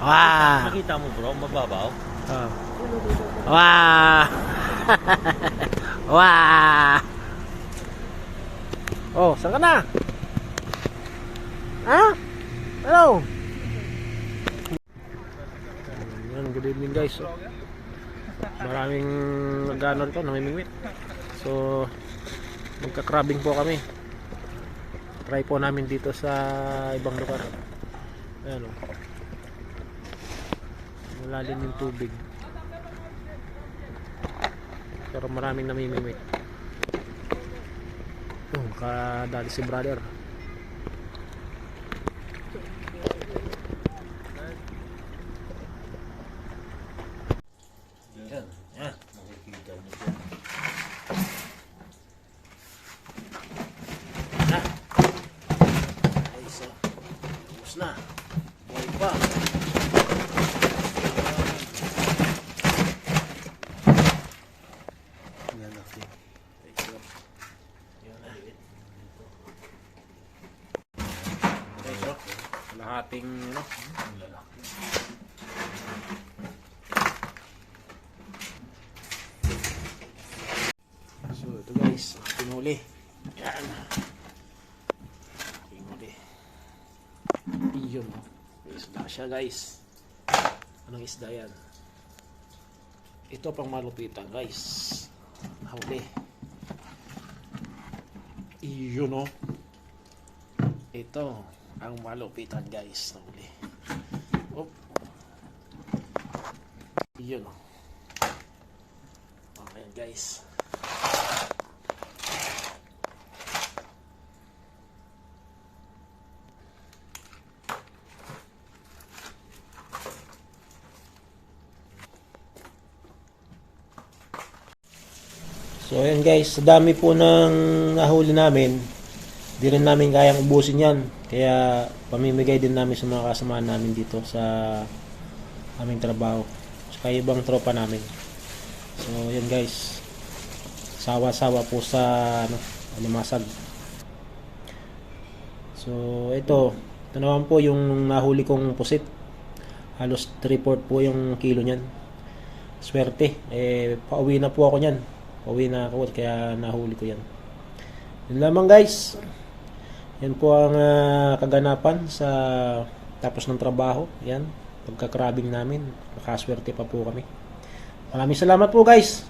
Wow! Nakita mo bro, mababaw. Oh. Wow! Wow! Oh, saan ka na? Ha? Hello? Yan, good evening guys. So, maraming nag-ano rito, namimingwit. So, magka-crabbing po kami. Try po namin dito sa ibang lugar. Ayan o. Malalim yung tubig. Pero maraming namimingwit. Kadali si brother. Yan, yan. Makikita mo siya. Na. Ay, isa. Tapos na. Buhay pa. Yan na. Yan na. Okay, so. Lahating, ano? Lalaki. So, ito guys. Pinuli. Yan. Pinuli. Iyon. May isda siya guys. Anong isda yan? Ito pang malupitan guys. Huli. Iyon o. Ito ang malupitan guys. Huli. Oh. Iyon o. Okay guys. So ayan guys, sa dami po ng nahuli namin, di rin namin kayang ubusin yan. Kaya pamimigay din namin sa mga kasamahan namin dito sa aming trabaho. Sa ibang tropa namin. So ayan guys, sawa-sawa po sa alimasag. So ito naman po yung nahuli kong pusit. Halos 3/4 po yung kilo niyan. Swerte, pauwi na po ako niyan. Pauwi na ako kaya nahuli ko yan. Yun lamang guys. Yan po ang kaganapan sa tapos ng trabaho. Yan, pagka-crabbing namin. Nakaswerte pa po kami. Maraming salamat po guys.